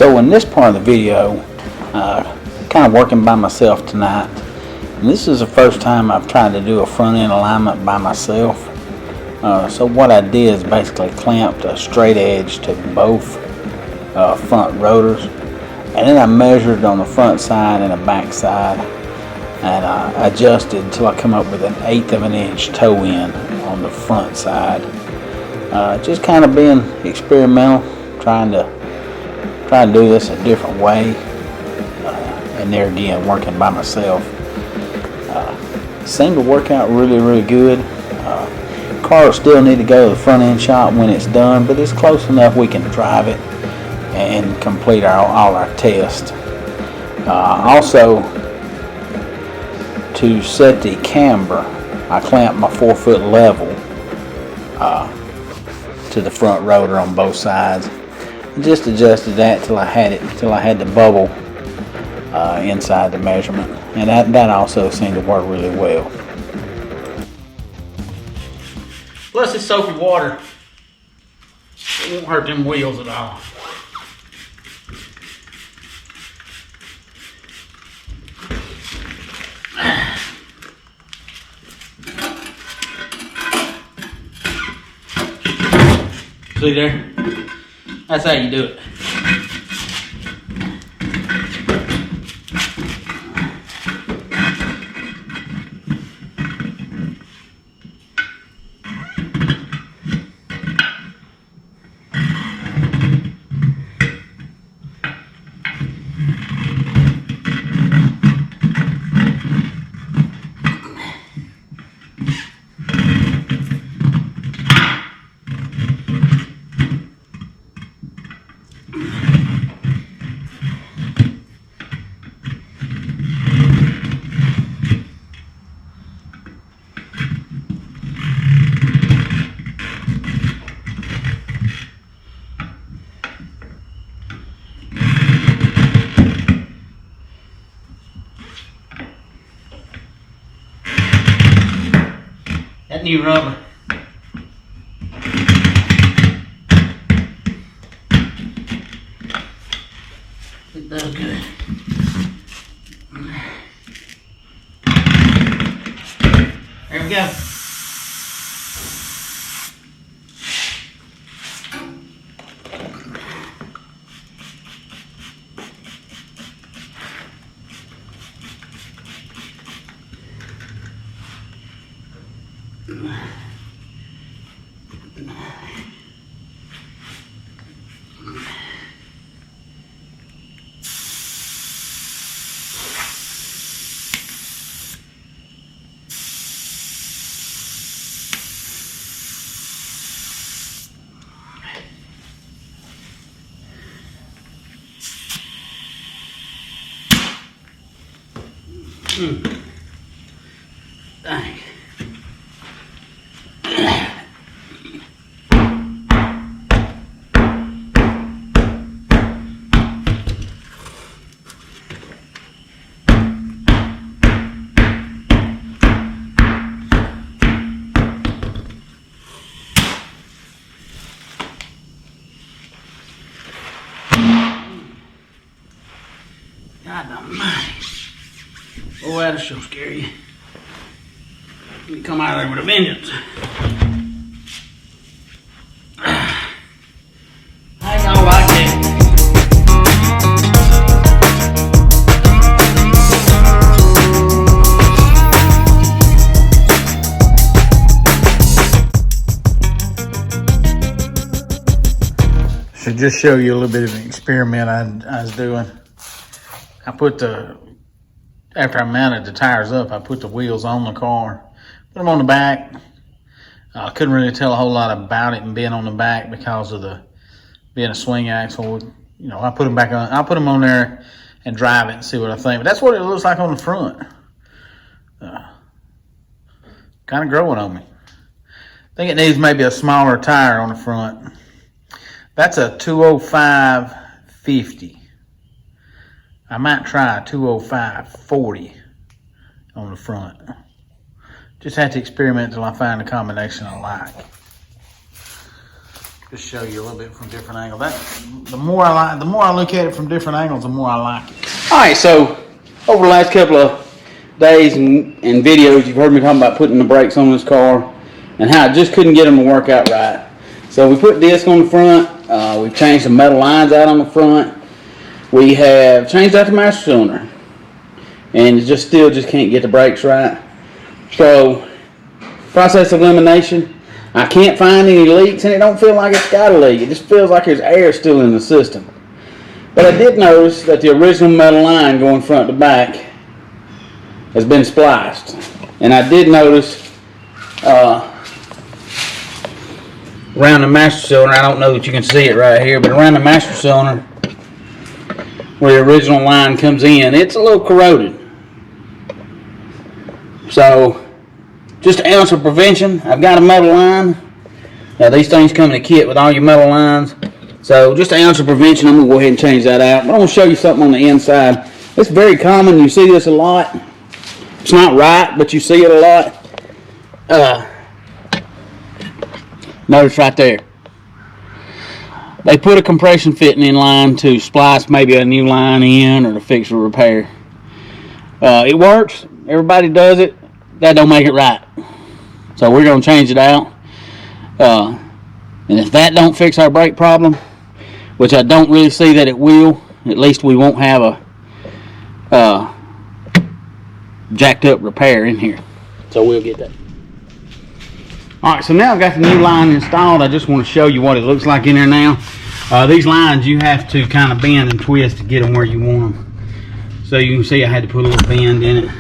So in this part of the video, kind of working by myself tonight, and this is the first time I've tried to do a front end alignment by myself. So what I did is basically clamped a straight edge to both front rotors, and then I measured on the front side and the back side, and adjusted until I come up with an 1/8 of an inch toe in on the front side. Just kind of being experimental, trying to do this a different way, and there again working by myself. Seemed to work out really good. Car will still need to go to the front end shop when it's done, but it's close enough we can drive it and complete all our tests. Also, to set the camber, I clamped my 4-foot level to the front rotor on both sides. Just adjusted that till I had the bubble inside the measurement, and that also seemed to work really well. Plus it's soapy water, it won't hurt them wheels at all. See there? That's how you do it. That new rubber. It does good. There we go. Dang. God almighty. Oh, that'll sure scare you. You come out of there with a vengeance. How y'all like that? Should just show you a little bit of an experiment I was doing. I put after I mounted the tires up, I put the wheels on the car, put them on the back, I couldn't really tell a whole lot about it and being on the back because of being a swing axle. You know, I'll put them on there and drive it and see what I think. But that's what it looks like on the front. Kind of growing on me. I think it needs maybe a smaller tire on the front. That's a 205/50. I might try a 205/40 on the front. Just have to experiment until I find a combination I like. Just show you a little bit from different angles. The more I look at it from different angles, the more I like it. All right, so over the last couple of days and videos, you've heard me talking about putting the brakes on this car and how I just couldn't get them to work out right. So we put disc on the front. We've changed the metal lines out on the front. We have changed out the master cylinder, and it still can't get the brakes right. So, process of elimination. I can't find any leaks, and it don't feel like it's got a leak. It just feels like there's air still in the system. But I did notice that the original metal line going front to back has been spliced. And I did notice around the master cylinder, I don't know that you can see it right here, but around the master cylinder, where the original line comes in, it's a little corroded. So, just an ounce of prevention. I've got a metal line. Now these things come in a kit with all your metal lines. So just an ounce of prevention. I'm going to go ahead and change that out. But I'm going to show you something on the inside. It's very common. You see this a lot. It's not right, but you see it a lot. Notice right there. They put a compression fitting in line to splice maybe a new line in or to fix a repair. It works. Everybody does it. That don't make it right. So we're going to change it out. And if that don't fix our brake problem, which I don't really see that it will, at least we won't have a jacked up repair in here. So we'll get that. Alright, so now I've got the new line installed. I just want to show you what it looks like in there now. These lines you have to kind of bend and twist to get them where you want them. So you can see I had to put a little bend in it.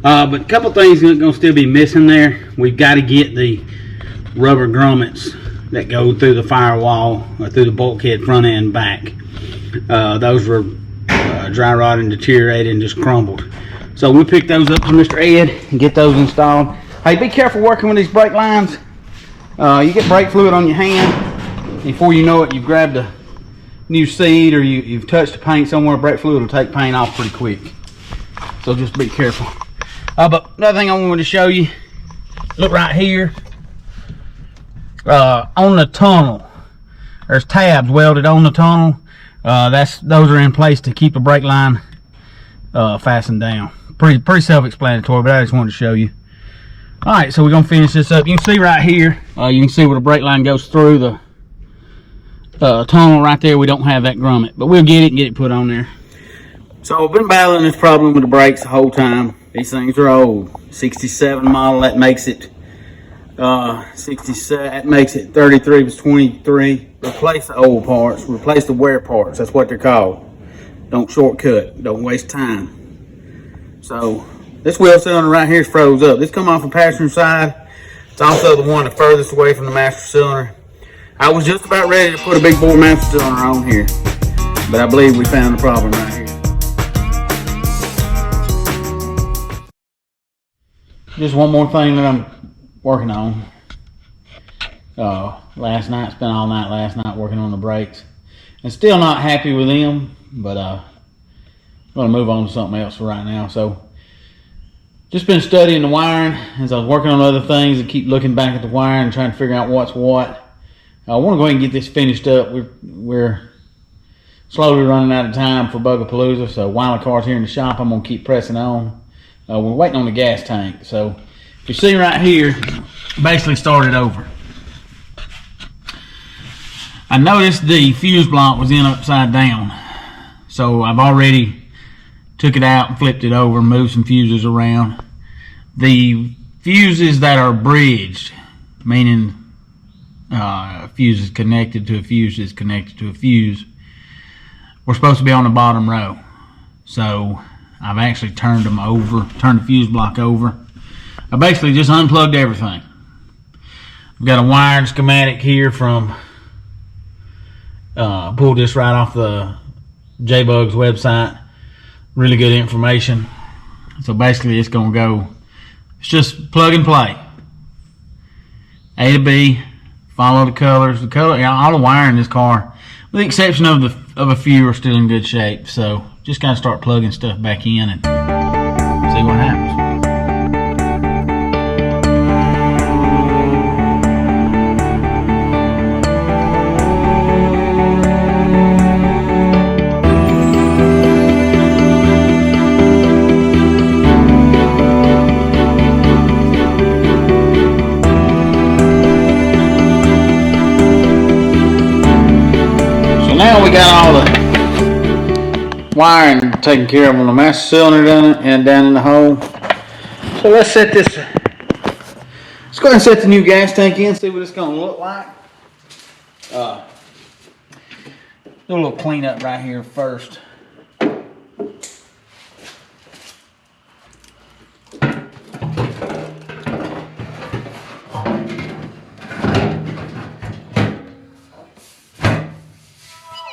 But a couple things are going to still be missing there. We've got to get the rubber grommets that go through the firewall or through the bulkhead front and back. Those were dry rotted and deteriorated and just crumbled. So we'll pick those up from Mr. Ed and get those installed. Hey, be careful working with these brake lines. You get brake fluid on your hand. Before you know it, you've grabbed a new seat or you've touched the paint somewhere. Brake fluid will take paint off pretty quick. So just be careful. But another thing I wanted to show you, look right here. On the tunnel, there's tabs welded on the tunnel. Those are in place to keep the brake line fastened down. Pretty self-explanatory, but I just wanted to show you. All right, so we're gonna finish this up. You can see right here. You can see where the brake line goes through the tunnel right there. We don't have that grommet, but we'll get it and get it put on there. So I've been battling this problem with the brakes the whole time. These things are old. 67 model, that makes it 67. That makes it 33 was 23. Replace the old parts. Replace the wear parts. That's what they're called. Don't shortcut. Don't waste time. So this wheel cylinder right here is froze up. This come off the passenger side. It's also the one the furthest away from the master cylinder. I was just about ready to put a big bore master cylinder on here, but I believe we found the problem right here. Just one more thing that I'm working on. Last night, spent all night last night working on the brakes. And still not happy with them, but I'm going to move on to something else for right now. So, just been studying the wiring as I was working on other things and keep looking back at the wiring and trying to figure out what's what. I want to go ahead and get this finished up. We're slowly running out of time for Bugapalooza, so while the car's here in the shop, I'm going to keep pressing on. We're waiting on the gas tank. So if you see right here, basically started over. I noticed the fuse block was in upside down. So I've already took it out and flipped it over, moved some fuses around. The fuses that are bridged, meaning fuse is connected to a fuse is connected to a fuse, we're supposed to be on the bottom row. So I've actually turned the fuse block over. I basically just unplugged everything. We've got a wired schematic here from, pulled this right off the J-Bug's website. Really good information. So basically it's going to go, it's just plug and play. A to B, follow the colors. The color, all the wire in this car, with the exception of a few, are still in good shape. So just kind of start plugging stuff back in and see what happens. Now we got all the wiring taken care of on the master cylinder and down in the hole. So let's set this. Let's go ahead and set the new gas tank in, see what it's going to look like. Do a little cleanup right here first.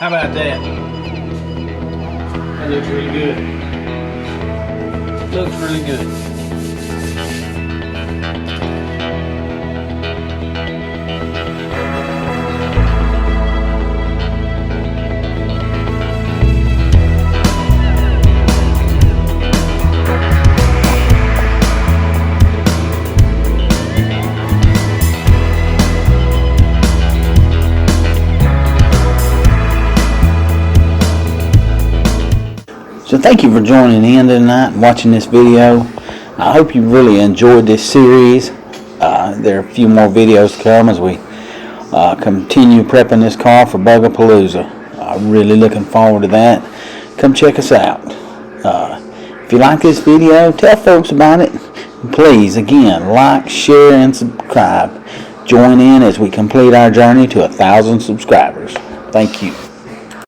How about that? That looks really good. Looks really good. So thank you for joining in tonight and watching this video. I hope you really enjoyed this series. There are a few more videos to come as we continue prepping this car for Bugapalooza. Really looking forward to that. Come check us out. If you like this video, tell folks about it. Please, again, like, share, and subscribe. Join in as we complete our journey to 1,000 subscribers. Thank you.